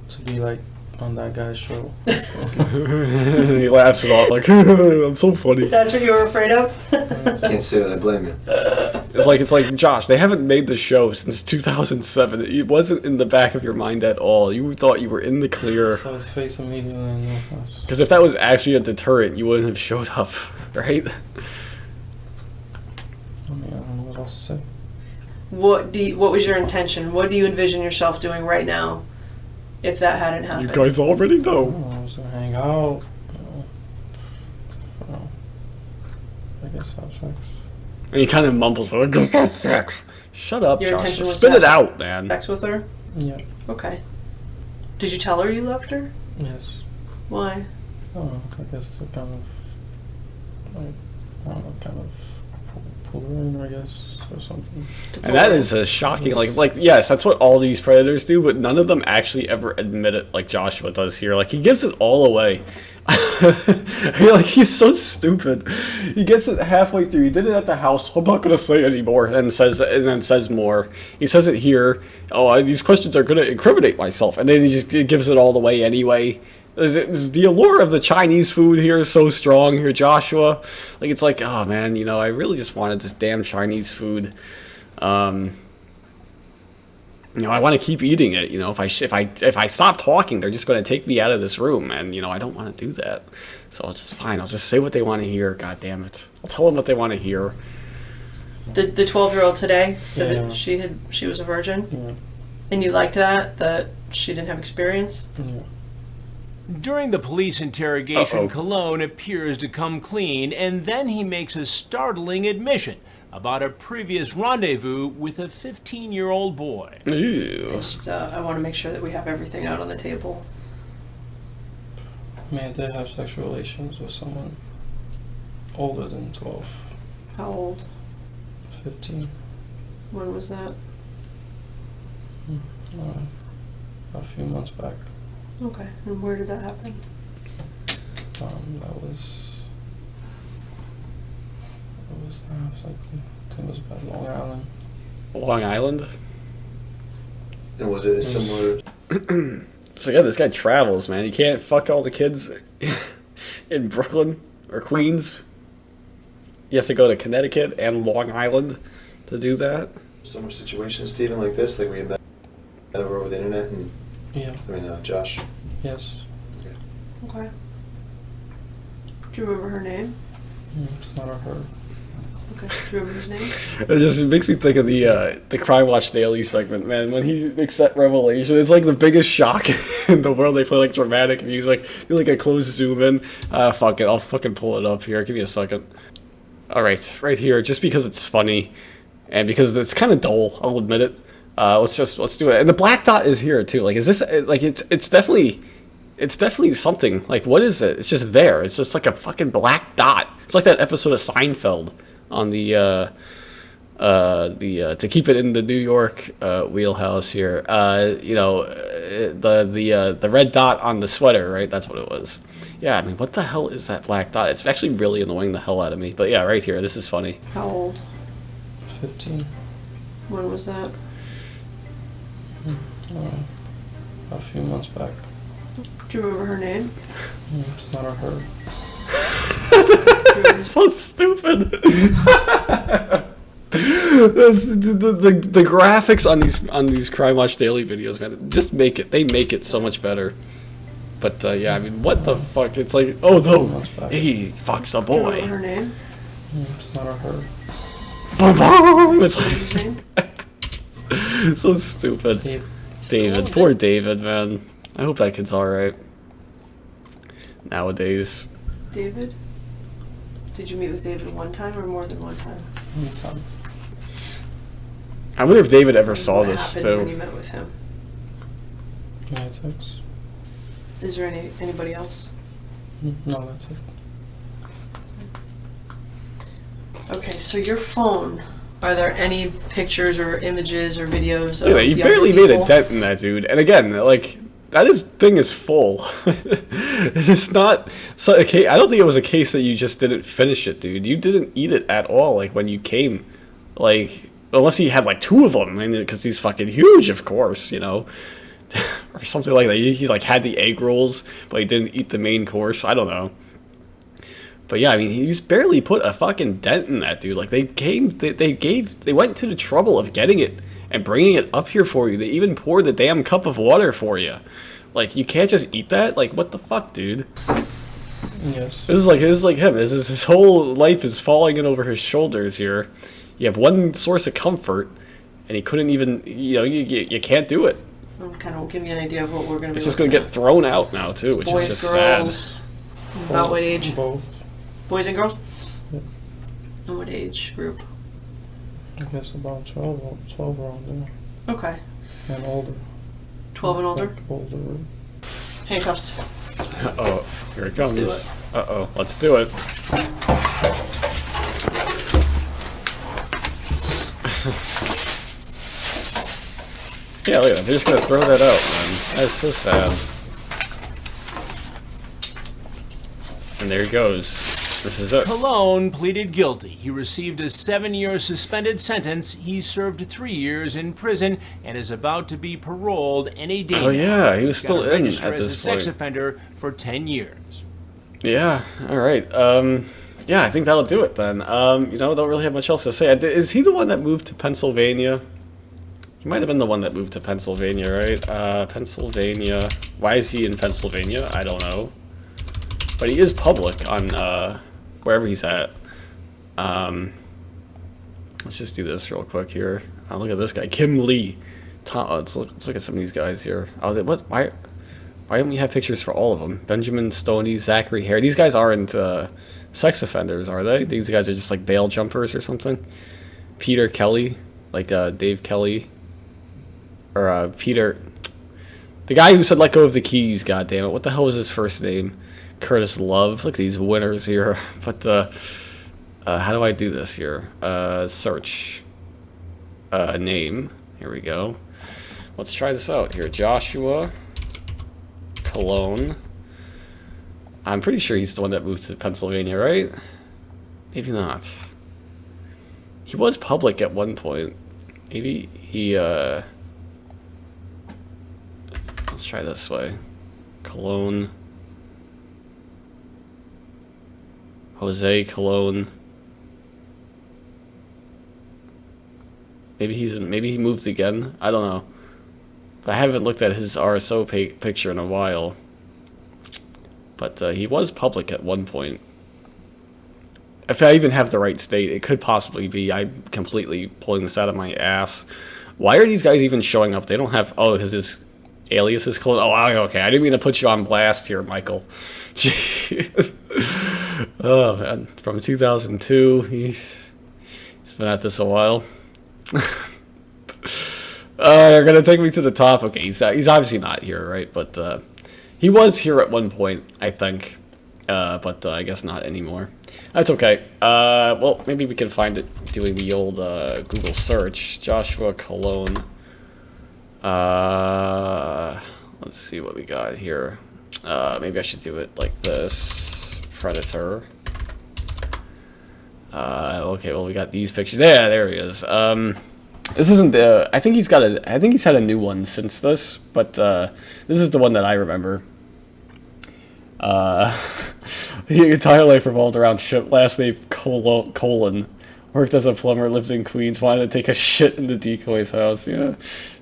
to be like on that guy's show. He laughs it off like, I'm so funny. That's what you were afraid of? Can't say that I blame you. It's like Josh, they haven't made the show since 2007. It wasn't in the back of your mind at all. You thought you were in the clear. Saw his face immediately and knew it was. Because if that was actually a deterrent, you wouldn't have showed up, right? I mean, I don't know what else to say. What was your intention? What do you envision yourself doing right now if that hadn't You happened? guys already know. I was gonna hang out, I guess have sex. And he kind of mumbles, like, sex. Shut up, Your Josh. intention was Spit to it have out, man. Sex with her? Yeah, Okay. Did you tell her you loved her? yes. Why? I don't know, I guess to kind of, like, I don't know, kind of pull her in, I guess, or something. And that is a shocking, like, yes, that's what all these predators do, but none of them actually ever admit it like Joshua does here. Like, he gives it all away. Like, he's so stupid. He gets it halfway through. He did it at the house. I'm not gonna say anymore, and then says more. He says it here. Oh, these questions are gonna incriminate myself, and then he just gives it all away anyway. Is the allure of the Chinese food here so strong here, Joshua? Like, it's like, oh man, you know, I really just wanted this damn Chinese food. You know, I want to keep eating it. You know, if I stop talking, they're just going to take me out of this room, and you know, I don't want to do that. So I'll just say what they want to hear. God damn it, I'll tell them what they want to hear. The 12-year-old today said Yeah. that she was a virgin, Yeah, and you liked that she didn't have experience. yeah. During the police interrogation, Uh-oh. Cologne appears to come clean, and then he makes a startling admission about a previous rendezvous with a 15-year-old boy. Ew. I want to make sure that we have everything out on the table. I mean, I did have sexual relations with someone older than 12, How old? 15. When was that? A few months back. Okay. And where did that happen? That was like, I think it was about Long Island. Long Island. And was it similar? So yeah, this guy travels, man. He can't fuck all the kids in Brooklyn or Queens. You have to go to Connecticut and Long Island to do that. Similar situation, Stephen, like this? Like we had met over the internet and, Yeah, Josh? yes. Okay. Do you remember her name? It's not a her. Okay. Do you remember his name? It just makes me think of the Crime Watch Daily segment, man. When he makes that revelation, it's like the biggest shock in the world. They play like dramatic music, do like a close zoom in. Fuck it, I'll fucking pull it up here. Give me a second. All right here, just because it's funny, and because it's kind of dull, I'll admit it. Let's do it. And the black dot is here too. Like, is this like it's definitely something. Like, what is it? It's just there. It's just like a fucking black dot. It's like that episode of Seinfeld on the to keep it in the New York wheelhouse here. You know, the red dot on the sweater, right? That's what it was. Yeah, I mean, what the hell is that black dot? It's actually really annoying the hell out of me. But yeah, right here, this is funny. How old? 15. When was that? A few months back. Do you remember her name? It's not a her. So stupid. the graphics on these Crime Watch Daily videos, man, they make it so much better. But yeah, I mean, what the fuck? It's like, oh no, he fucks a Do you remember boy. her name? It's not a her. Boom, boom. It's His name? like so stupid. David, poor David, man. I hope that kid's all right. Nowadays. David? Did you meet with David one time or more than one time? Anytime. I wonder if David ever saw What this happened when you too. met with him? Yeah, it's sex. Is there anybody else? No, that's it. Okay, so your phone. Are there any pictures or images or videos of Anyway, you younger barely made a people? dent in that, dude. And again, like, thing is full. It's not. So, okay, I don't think it was a case that you just didn't finish it, dude. You didn't eat it at all, like, when you came. Like, unless he had, like, 2 of them. I mean, because he's fucking huge, of course, you know. or something like that. He's like had the egg rolls, but he didn't eat the main course. I don't know. But yeah, I mean, he's barely put a fucking dent in that dude. Like they went to the trouble of getting it and bringing it up here for you. They even poured the damn cup of water for you. Like you can't just eat that. Like what the fuck, dude? Yes. This is like him. His whole life is falling in over his shoulders here. You have one source of comfort, and he couldn't even. You can't do it. Kind of give me an idea of what we're going to be. It's just going to get thrown out now too, which Boys, is just girls, sad. About what age? Both. Boys and girls? Yep. And what age group? I guess about 12 around there. Okay. And older. 12 and older? Like older. Handcuffs. Uh-oh, here it comes. do it. Uh-oh, let's do it. Yeah, look at that. They're just gonna throw that out, man. That's so sad. And there he goes. This is it. Cologne pleaded guilty. He received a 7-year suspended sentence. He served 3 years in prison and is about to be paroled any day. Oh yeah, he was He's still gotta in register at as a this sex point. offender for 10 years. Yeah, alright. Yeah, I think that'll do it then. Don't really have much else to say. Is he the one that moved to Pennsylvania? He might have been the one that moved to Pennsylvania, right? Pennsylvania. Why is he in Pennsylvania? I don't know. But he is public on wherever he's at. Let's just do this real quick here. Look at this guy, Kim Lee. Let's look at some of these guys here. What? Why don't we have pictures for all of them? Benjamin Stoney, Zachary Hare. These guys aren't sex offenders, are they? These guys are just like bail jumpers or something. Peter Kelly, like Dave Kelly, or Peter, the guy who said let go of the keys. God damn it! What the hell was his first name? Curtis Love. Look at these winners here. But how do I do this here? Search name. Here we go. Let's try this out here. Joshua Cologne. I'm pretty sure he's the one that moved to Pennsylvania, right? Maybe not. He was public at one point. Maybe he let's try this way. Cologne. Jose Cologne. Maybe he moved again. I don't know. But I haven't looked at his RSO picture in a while. But he was public at one point. If I even have the right state, it could possibly be. I'm completely pulling this out of my ass. Why are these guys even showing up? They don't have... Oh, because his alias is Cologne. Oh, okay. I didn't mean to put you on blast here, Michael. Jeez. Oh, man. From 2002. He's been at this a while. You're going to take me to the top. Okay, he's obviously not here, right? But he was here at one point, I think. But I guess not anymore. That's okay. Well, maybe we can find it doing the old Google search. Joshua Cologne. Let's see what we got here. Maybe I should do it like this. Predator. Okay, well we got these pictures. Yeah, there he is. This isn't the... I think he's had a new one since this, but this is the one that I remember. His entire life revolved around ship. Last name Colon. Worked as a plumber, lived in Queens, wanted to take a shit in the decoy's house. Yeah,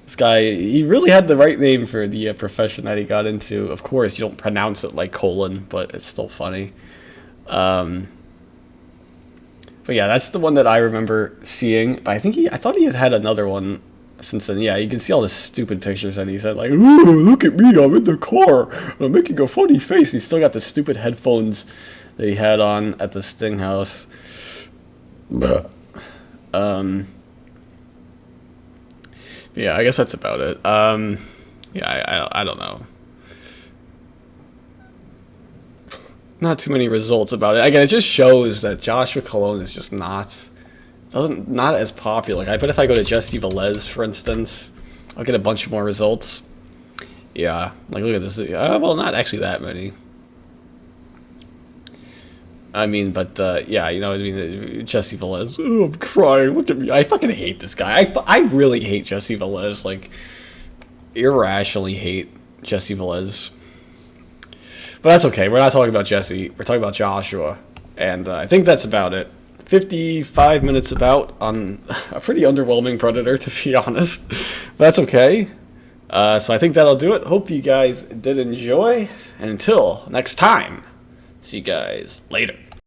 this guy, he really had the right name for the profession that he got into. Of course, you don't pronounce it like colon, but it's still funny. But yeah, that's the one that I remember seeing. But I thought he had another one since then. Yeah, you can see all the stupid pictures that he said, like, "Ooh, look at me, I'm in the car, I'm making a funny face." He's still got the stupid headphones that he had on at the Sting house. But yeah, I guess that's about it. Yeah, I don't know. Not too many results about it. Again, it just shows that Joshua Cologne is just not as popular. Like, I bet if I go to Jesse Velez, for instance, I'll get a bunch more results. Yeah, like look at this. Well, not actually that many. I mean, but yeah, you know what I mean. Jesse Velez. Oh, I'm crying. Look at me. I fucking hate this guy. I really hate Jesse Velez. Like, irrationally hate Jesse Velez. But that's okay. We're not talking about Jesse. We're talking about Joshua. And I think that's about it. 55 minutes about on a pretty underwhelming Predator, to be honest. But that's okay. So I think that'll do it. Hope you guys did enjoy. And until next time, see you guys later.